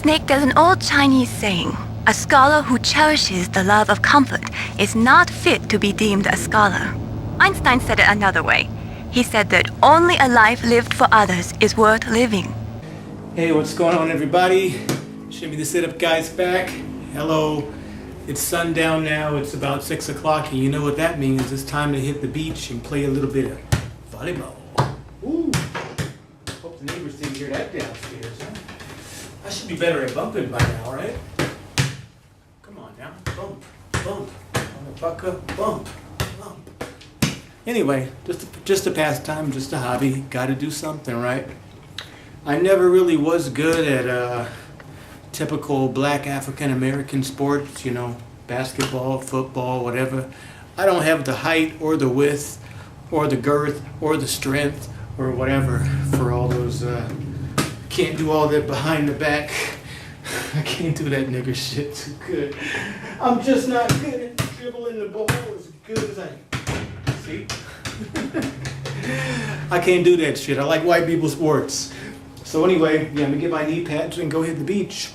Snake, there's an old Chinese saying, a scholar who cherishes the love of comfort is not fit to be deemed a scholar. Einstein said it another way. He said that only a life lived for others is worth living. Hey, what's going on, everybody? Shimmy the Sit Up Guy's back. Hello. It's sundown now. It's about 6 o'clock, and you know what that means. It's time to hit the beach and play a little bit of volleyball. Ooh. Hope the neighbors didn't hear that downstairs, huh? I should be better at bumping by now, right? Come on now. Bump, bump. Motherfucker, bump, bump. Anyway, just a pastime, just a hobby. Gotta do something, right? I never really was good at typical black African American sports, you know, basketball, football, whatever. I don't have the height or the width or the girth or the strength or whatever for all those, can't do all that behind the back. I can't do that nigger shit too good. I'm just not good at dribbling the ball as good as I see. I can't do that shit. I like white people sports. So anyway, yeah, I'm gonna get my knee pads and go hit the beach.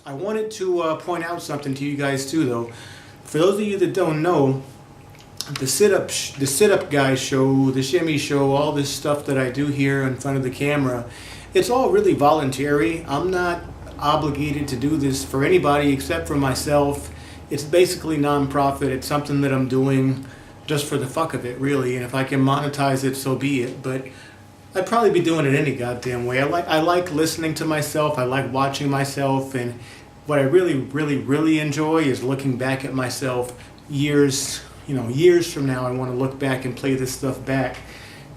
I wanted to point out something to you guys too, though. For those of you that don't know, the Sit Up Guy show, the Shimmy show, all this stuff that I do here in front of the camera, it's all really voluntary. I'm not obligated to do this for anybody except for myself. It's basically non-profit. It's something that I'm doing just for the fuck of it, really. And if I can monetize it, so be it. But I'd probably be doing it any goddamn way. I like listening to myself. I like watching myself. And what I really enjoy is looking back at myself years from now. I want to look back and play this stuff back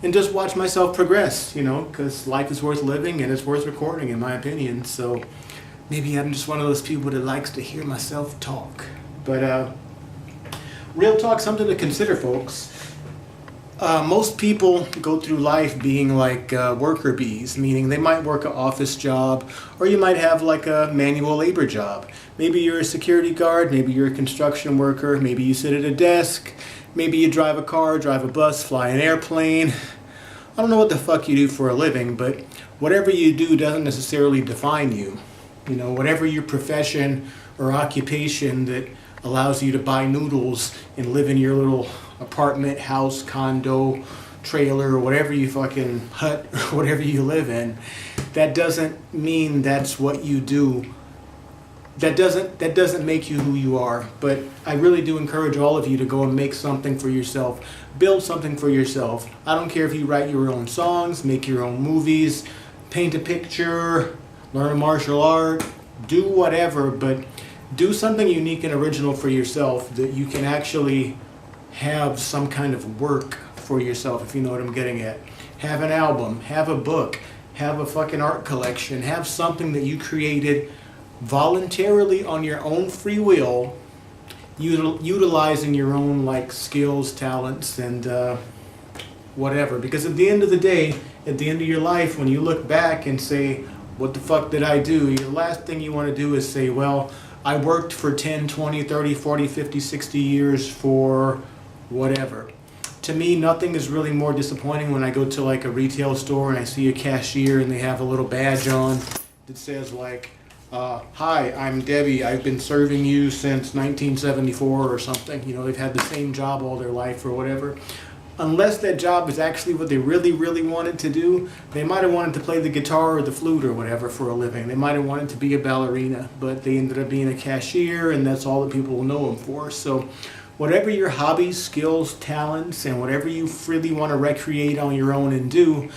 and just watch myself progress, you know, because life is worth living and it's worth recording, in my opinion. So maybe I'm just one of those people that likes to hear myself talk. But real talk, something to consider, folks. Most people go through life being like worker bees, meaning they might work an office job, or you might have like a manual labor job. Maybe you're a security guard, maybe you're a construction worker, maybe you sit at a desk, maybe you drive a car, drive a bus, fly an airplane. I don't know what the fuck you do for a living, but whatever you do doesn't necessarily define you. You know, whatever your profession or occupation that allows you to buy noodles and live in your little apartment, house, condo, trailer, or whatever you fucking hut, or whatever you live in, that doesn't mean that's what you do. That doesn't make you who you are. But I really do encourage all of you to go and make something for yourself. Build something for yourself. I don't care if you write your own songs, make your own movies, paint a picture, learn a martial art, do whatever, but do something unique and original for yourself that you can actually have some kind of work for yourself, if you know what I'm getting at. Have an album, have a book, have a fucking art collection, have something that you created voluntarily on your own free will, utilizing your own like skills, talents, and whatever. Because at the end of the day, at the end of your life, when you look back and say, what the fuck did I do? Your last thing you want to do is say, well, I worked for 10, 20, 30, 40, 50, 60 years for whatever. To me, nothing is really more disappointing when I go to like a retail store and I see a cashier and they have a little badge on that says like, hi, I'm Debbie. I've been serving you since 1974 or something. You know, they've had the same job all their life or whatever. Unless that job is actually what they really wanted to do, they might have wanted to play the guitar or the flute or whatever for a living. They might have wanted to be a ballerina, but they ended up being a cashier, and that's all that people will know them for. So whatever your hobbies, skills, talents, and whatever you freely want to recreate on your own and do,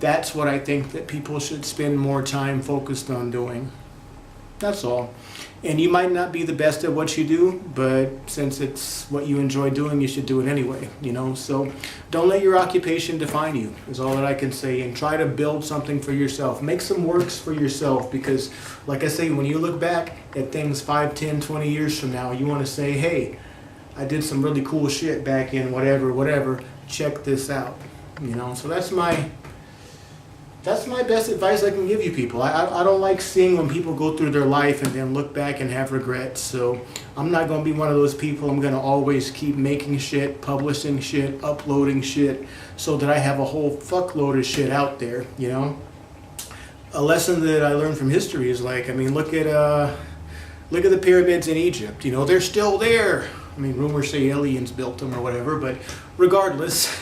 that's what I think that people should spend more time focused on doing. That's all. And you might not be the best at what you do, but since it's what you enjoy doing, you should do it anyway, you know? So don't let your occupation define you, is all that I can say. And try to build something for yourself. Make some works for yourself, because like I say, when you look back at things 5, 10, 20 years from now, you want to say, hey, I did some really cool shit back in whatever, check this out, you know? So that's my best advice I can give you people. I don't like seeing when people go through their life and then look back and have regrets. So I'm not going to be one of those people. I'm going to always keep making shit, publishing shit, uploading shit, so that I have a whole fuckload of shit out there, you know? a lesson that I learned from history is like, I mean, look at the pyramids in Egypt. You know, they're still there. I mean, rumors say aliens built them or whatever, but regardless,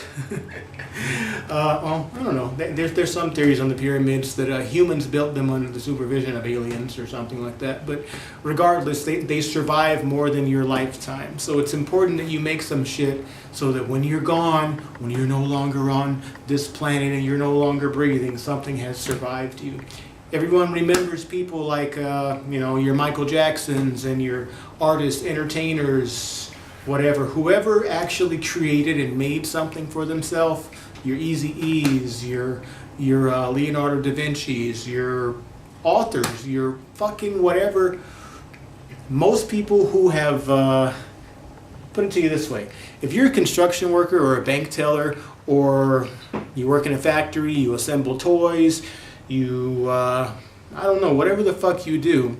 well, I don't know. There's some theories on the pyramids that humans built them under the supervision of aliens or something like that. But regardless, they survive more than your lifetime. So it's important that you make some shit so that when you're gone, when you're no longer on this planet and you're no longer breathing, something has survived you. Everyone remembers people like, you know, your Michael Jacksons and your artists, entertainers, whatever. Whoever actually created and made something for themselves, your Eazy-E's, your Leonardo da Vinci's, your authors, your fucking whatever. Most people who have, put it to you this way. If you're a construction worker or a bank teller or you work in a factory, you assemble toys, you, I don't know, whatever the fuck you do,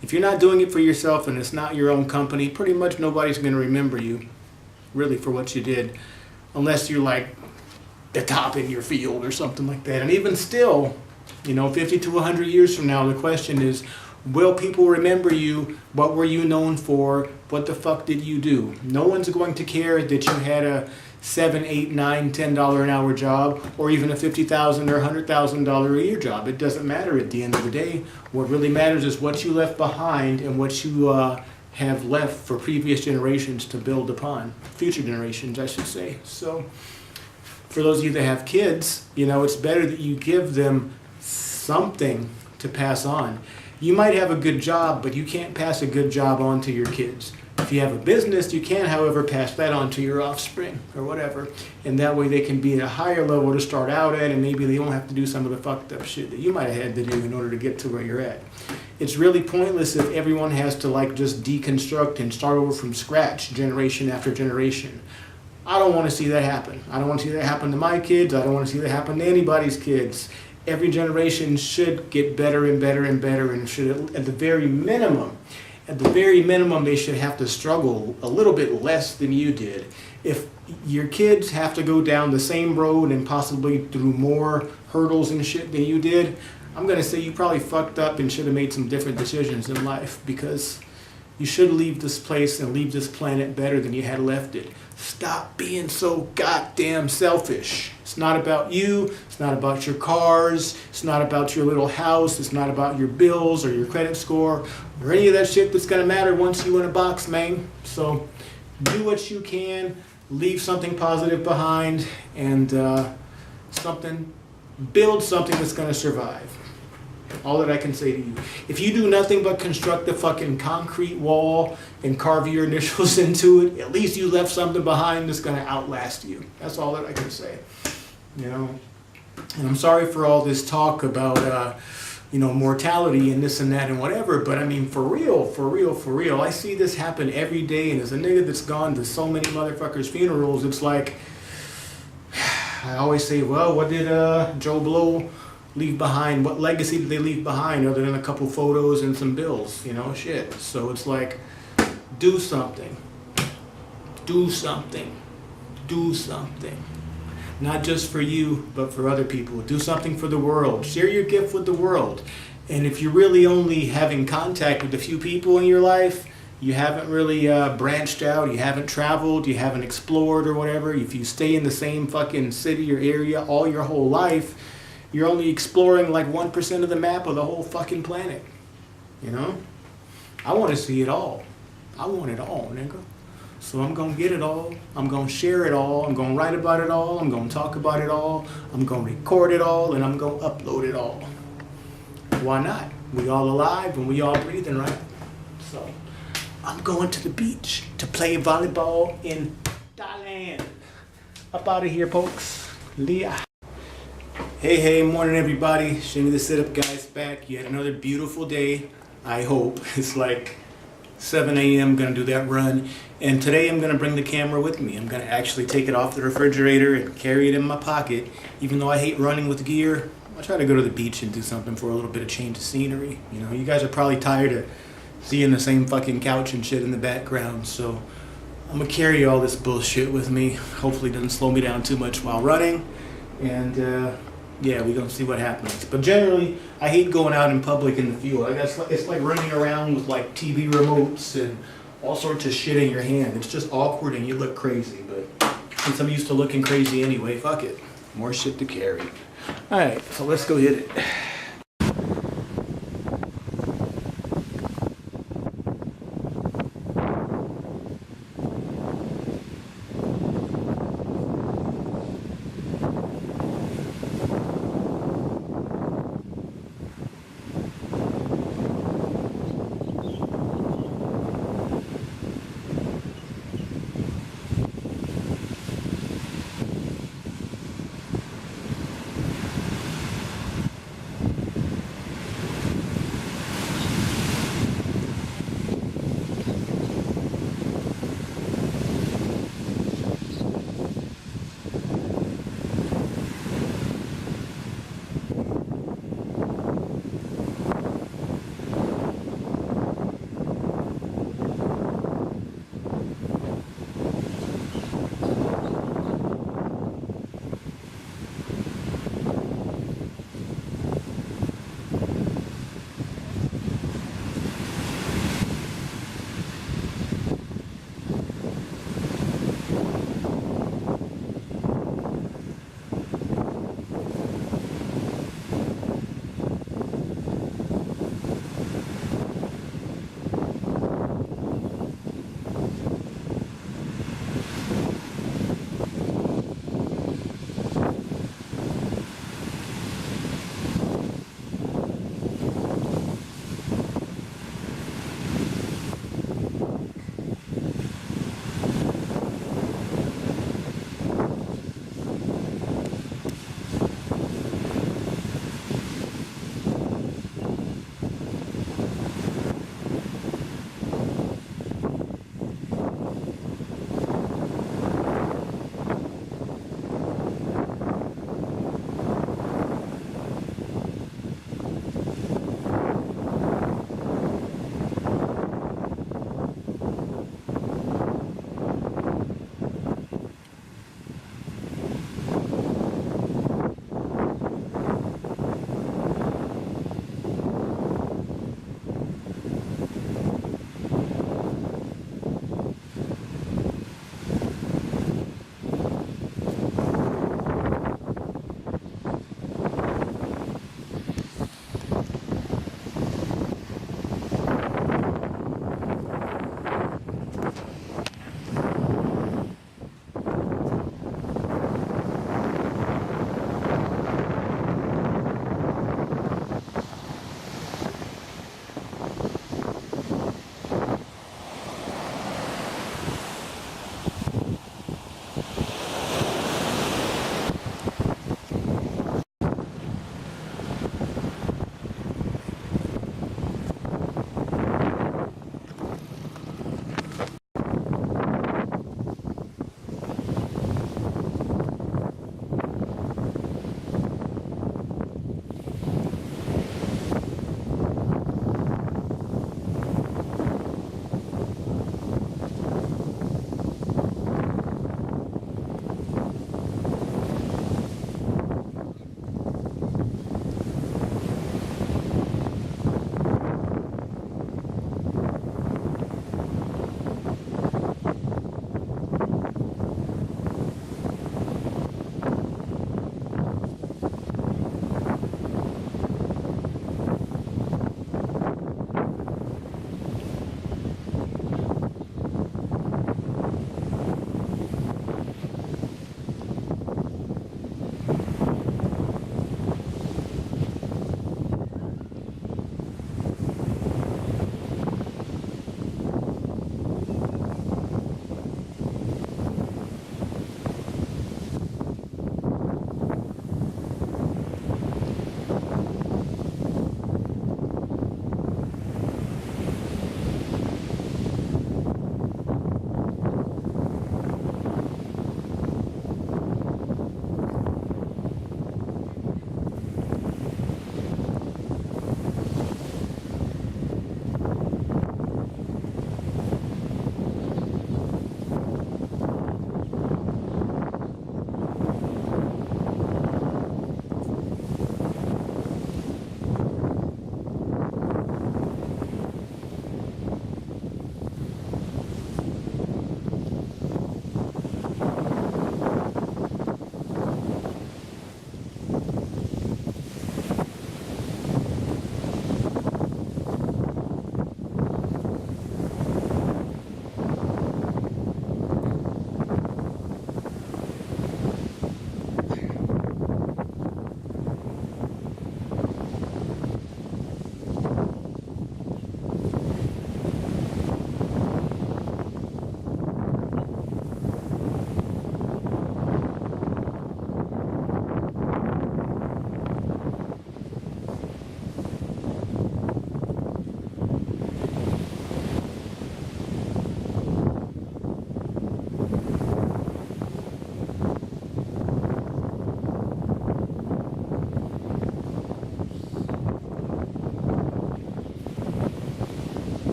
if you're not doing it for yourself and it's not your own company, pretty much nobody's going to remember you, really, for what you did, unless you're like the top in your field or something like that. And even still, you know, 50 to 100 years from now, the question is, will people remember you? What were you known for? What the fuck did you do? No one's going to care that you had a $7, $8, $9, $10 an hour job, or even a $50,000 or $100,000 a year job. It doesn't matter at the end of the day. What really matters is what you left behind and what you have left for previous generations to build upon. Future generations, I should say. So, for those of you that have kids, you know, it's better that you give them something to pass on. You might have a good job, but you can't pass a good job on to your kids. If you have a business, you can, however, pass that on to your offspring or whatever. And that way they can be at a higher level to start out at, and maybe they don't have to do some of the fucked up shit that you might have had to do in order to get to where you're at. It's really pointless if everyone has to like just deconstruct and start over from scratch generation after generation. I don't want to see that happen. I don't want to see that happen to my kids. I don't want to see that happen to anybody's kids. Every generation should get better and better and better, and should, at the very minimum, they should have to struggle a little bit less than you did. If your kids have to go down the same road and possibly through more hurdles and shit than you did, I'm going to say you probably fucked up and should have made some different decisions in life, because you should leave this place and leave this planet better than you had left it. Stop being so goddamn selfish. It's not about you. It's not about your cars. It's not about your little house. It's not about your bills or your credit score or any of that shit that's going to matter once you in a box, man. So do what you can. Leave something positive behind, and build something that's going to survive. All that I can say to you. If you do nothing but construct a fucking concrete wall and carve your initials into it, at least you left something behind that's going to outlast you. That's all that I can say. You know, and I'm sorry for all this talk about, you know, mortality and this and that and whatever, but I mean, for real, I see this happen every day, and as a nigga that's gone to so many motherfuckers' funerals, it's like, I always say, well, what did Joe Blow leave behind? What legacy did they leave behind other than a couple photos and some bills? You know, shit. So it's like, do something. Do something. Do something. Not just for you, but for other people. Do something for the world. Share your gift with the world. And if you're really only having contact with a few people in your life, you haven't really branched out, you haven't traveled, you haven't explored or whatever, if you stay in the same fucking city or area all your whole life, you're only exploring like 1% of the map of the whole fucking planet. You know? I want to see it all. I want it all, nigga. So I'm going to get it all. I'm going to share it all. I'm going to write about it all. I'm going to talk about it all. I'm going to record it all. And I'm going to upload it all. Why not? We all alive and we all breathing, right? So I'm going to the beach to play volleyball in Thailand. Up out of here, folks. Leah. Hey, morning everybody. Shimmy the Sit-Up Guy's back. Yet another beautiful day, I hope. It's like 7 a.m. Gonna do that run. And today I'm gonna bring the camera with me. I'm gonna actually take it off the refrigerator and carry it in my pocket. Even though I hate running with gear, I'll try to go to the beach and do something for a little bit of change of scenery. You know, you guys are probably tired of seeing the same fucking couch and shit in the background. So I'm gonna carry all this bullshit with me. Hopefully it doesn't slow me down too much while running. And yeah, we're gonna see what happens. But generally, I hate going out in public in the field. I guess it's like running around with like TV remotes and all sorts of shit in your hand. It's just awkward and you look crazy. But since I'm used to looking crazy anyway, fuck it. More shit to carry. All right, so let's go hit it.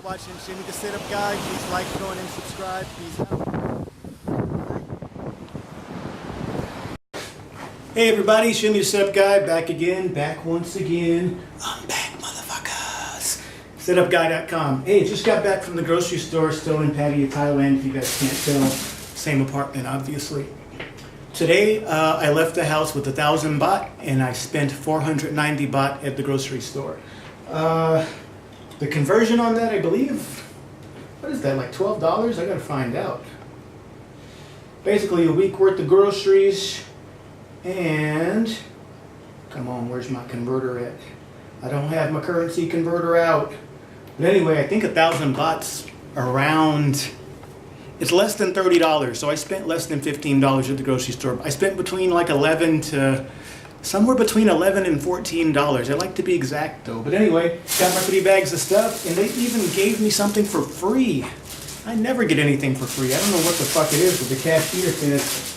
watching Shimmy the Setup Guy. Please like, comment, and subscribe. Peace out. Hey everybody, Shimmy the Setup Guy, back once again. I'm back, motherfuckers. SitupGuy.com. Hey, just got back from the grocery store, still in Pattaya, Thailand, if you guys can't tell. Same apartment, obviously. Today, I left the house with 1,000 baht, and I spent 490 baht at the grocery store. The conversion on that, I believe, what is that, like $12? I gotta find out. Basically, a week worth of groceries, and, come on, where's my converter at? I don't have my currency converter out. But anyway, I think 1,000 bahts around, it's less than $30, so I spent less than $15 at the grocery store. I spent between like 11 to, somewhere between 11 and $14. I like to be exact though. But anyway, got my 3 bags of stuff, and they even gave me something for free. I never get anything for free. I don't know what the fuck it is, but the cashier says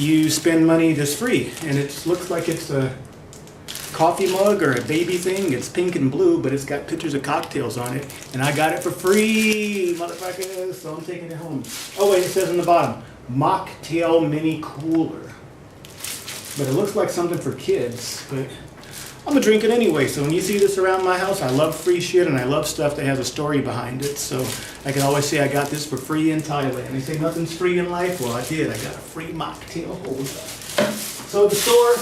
you spend money that's free. And it looks like it's a coffee mug or a baby thing. It's pink and blue, but it's got pictures of cocktails on it. And I got it for free, motherfuckers, so I'm taking it home. Oh wait, it says on the bottom, mocktail mini cooler. But it looks like something for kids, but I'm gonna drink it anyway. So when you see this around my house, I love free shit and I love stuff that has a story behind it. So I can always say I got this for free in Thailand. They say nothing's free in life. Well, I did. I got a free mocktail holder. So the store,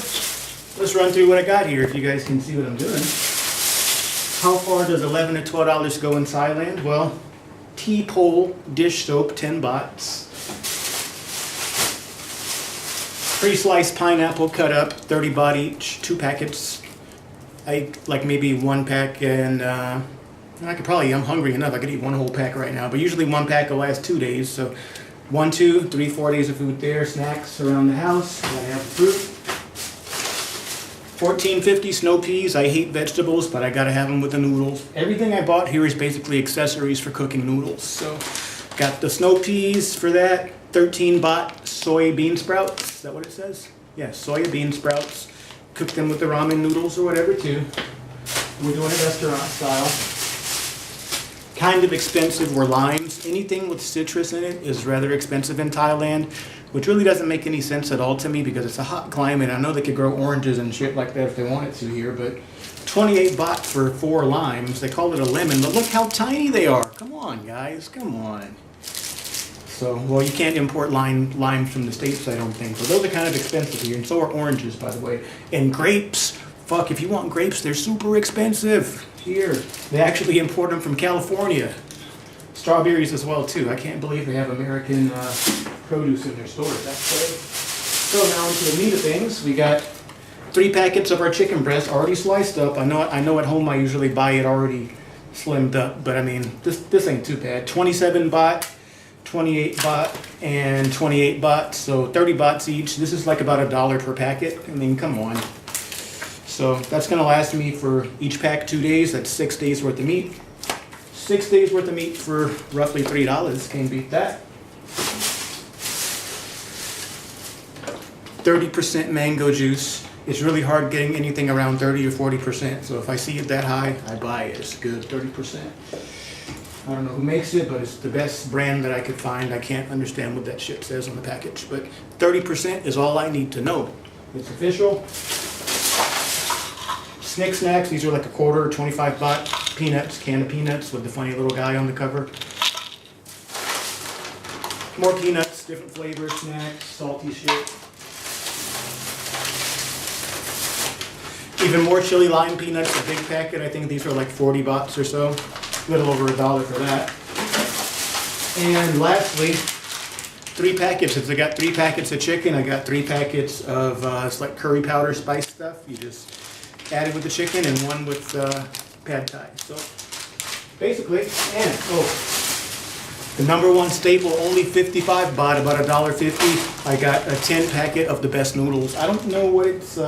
let's run through what I got here if you guys can see what I'm doing. How far does $11 to $12 go in Thailand? Well, tea pole dish soap, 10 bahts. Pre-sliced pineapple cut up, 30 baht each, 2 packets. I eat like maybe 1 pack, and I'm hungry enough, I could eat 1 whole pack right now, but usually 1 pack will last 2 days, so 1, 2, 3, 4 days of food there, snacks around the house, gotta have fruit. 14.50 snow peas, I hate vegetables, but I gotta have them with the noodles. Everything I bought here is basically accessories for cooking noodles, so got the snow peas for that, 13 baht soy bean sprouts. Is that what it says? Yeah, soya bean sprouts. Cook them with the ramen noodles or whatever too. We're doing it restaurant style. Kind of expensive were limes. Anything with citrus in it is rather expensive in Thailand, which really doesn't make any sense at all to me because it's a hot climate. I know they could grow oranges and shit like that if they wanted to here, but 28 baht for 4 limes. They call it a lemon, but look how tiny they are. Come on, guys, come on. So, well, you can't import limes from the States, I don't think. So those are kind of expensive here, and so are oranges, by the way. And grapes, fuck, if you want grapes, they're super expensive here. They actually import them from California. Strawberries as well, too. I can't believe they have American produce in their stores. That's great. So now into the meat of things. We got 3 packets of our chicken breast already sliced up. I know at home I usually buy it already slimmed up, but I mean, this ain't too bad. 27 baht. 28 baht and 28 baht, so 30 bahts each. This is like about $1 per packet. I mean, come on. So that's gonna last me for each pack 2 days. That's 6 days worth of meat. 6 days worth of meat for roughly $3. Can't beat that. 30% mango juice. It's really hard getting anything around 30 or 40%. So if I see it that high, I buy it. It's good, 30%. I don't know who makes it, but it's the best brand that I could find. I can't understand what that shit says on the package, but 30% is all I need to know. It's official. Snick Snacks, these are like a quarter, 25 baht. Peanuts, can of peanuts with the funny little guy on the cover. More peanuts, different flavors, snacks, salty shit. Even more chili lime peanuts, a big packet. I think these are like 40 bahts or so. A little over $1 for that. And lastly, 3 packets. If I got 3 packets of chicken, I got 3 packets of it's like curry powder spice stuff. You just add it with the chicken, and 1 with pad thai. So basically, and the #1 staple, only 55 baht, about $1.50. I got a 10 packet of the best noodles. I don't know what it's.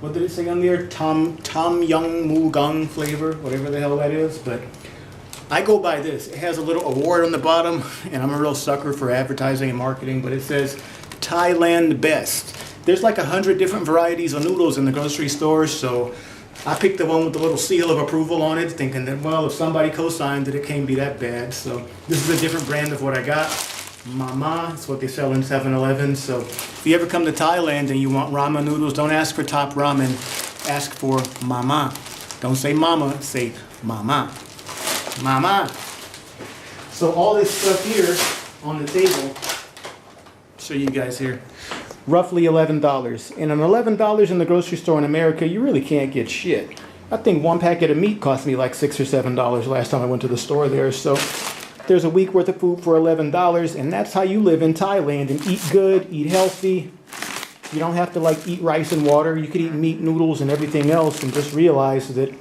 What did it say on there? Tom Yum Moo Gung flavor, whatever the hell that is. But I go by this. It has a little award on the bottom, and I'm a real sucker for advertising and marketing, but it says Thailand Best. There's like 100 different varieties of noodles in the grocery stores, so I picked the one with the little seal of approval on it, thinking that, well, if somebody co-signed it, it can't be that bad. So this is a different brand of what I got. Mama, it's what they sell in 7-Eleven. So if you ever come to Thailand and you want ramen noodles, don't ask for top ramen, ask for mama. Don't say mama, say mama. Mama. So all this stuff here on the table, show you guys here, roughly $11. And on $11 in the grocery store in America, you really can't get shit. I think one packet of meat cost me like $6 or $7 last time I went to the store there. So there's a week worth of food for $11, and that's how you live in Thailand and eat good, eat healthy. You don't have to like eat rice and water. You could eat meat, noodles, and everything else, and just realize that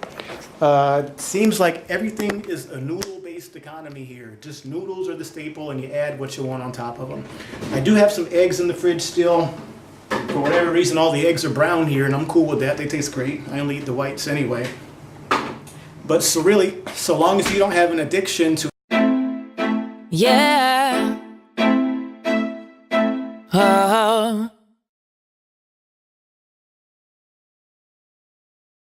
it seems like everything is a noodle-based economy here. Just noodles are the staple, and you add what you want on top of them. I do have some eggs in the fridge still. For whatever reason, all the eggs are brown here, and I'm cool with that. They taste great. I only eat the whites anyway. But so really, so long as you don't have an addiction to... Yeah.